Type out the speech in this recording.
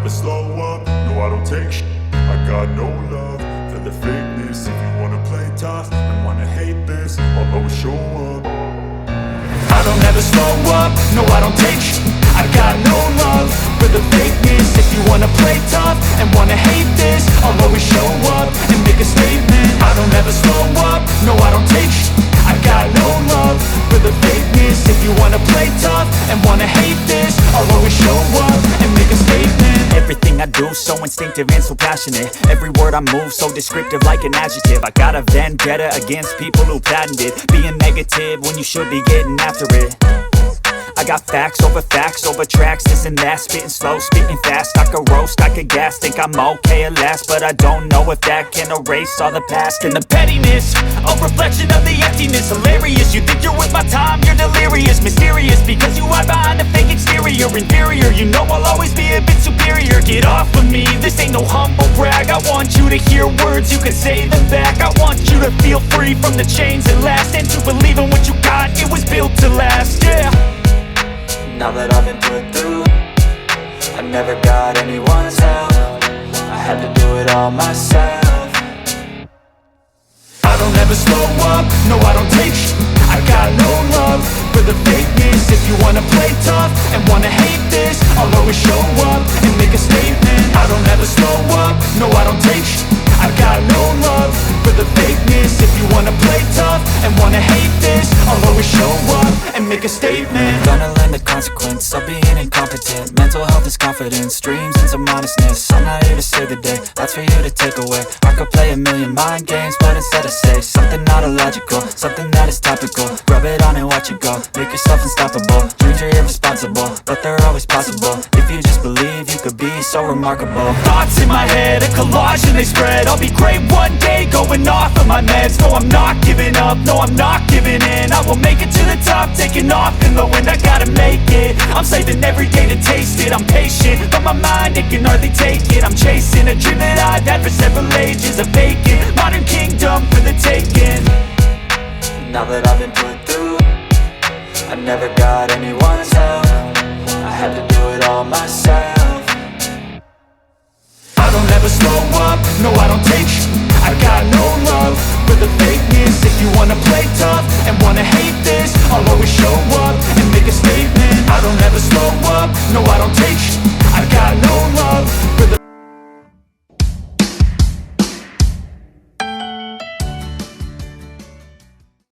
never slow up, no I don't take shit. I got no love for the fakeness. If you wanna play tough and wanna hate this, I'll always show up. I don't ever slow up, no I don't take shit. I got no love for the fakeness. If you wanna play tough and wanna hate this, I'll always show up and make a statement. I don't ever slow up, no I don't take shit. I got no love for the fakeness. If you wanna play tough and wanna hate this, I'll always show up and make a statement. Everything I do so instinctive and so passionate. Every word I move so descriptive like an adjective. I got a vendetta against people who patented being negative when you should be getting after it. I got facts over tracks, this and that. Spitting slow, spitting fast. I could roast, I could gas. Think I'm okay at last, but I don't know if that can erase all the past. And the pettiness, a reflection of the emptiness. Hilarious, you think you're worth my time, you're delirious. Mysterious, because you hide behind a fake exterior. Inferior, you know I'll always be a bit superior. Get off of me, this ain't no humble brag. I want you to hear words, you can say them back. I want you to feel free from the chains that last, and to believe in what you got, it was built to last, yeah. Now that I've been put through, I never got anyone's help. I had to do it all myself. I don't ever slow up, no I don't take shit. I got no love for the fakeness. If you wanna play tough and wanna hate this, I'll always show up and make a statement. I don't ever slow up, no I don't take shit. I got no love for the fakeness. If you wanna play tough and wanna hate this, I'll always show up and make a statement. Gonna learn the consequence of being incompetent. Mental health is confidence, dreams and some honestness. I'm not here to save the day, that's for you to take away. I could play a million mind games, but instead I say something not illogical, something that is topical. Rub it on and watch it go, make yourself unstoppable. Dreams are irresponsible, but they're always possible. If you just believe, you could be so remarkable. Thoughts in my head, a collage and they spread. I'll be great one day, going off of my meds. No, I'm not giving up, no, I'm not giving in. I will make it to the top, taking off in the wind. I gotta make it, I'm saving every day to taste it. I'm patient, but my mind, it can hardly take it. I'm chasing a dream that I've had for several ages. A vacant, modern kingdom for the taking. Now that I've been put through, I never got anyone's help. I had to do it all myself. I don't ever slow up, no I don't take shit. I got no love for the fakeness. If you wanna play tough and wanna hate this,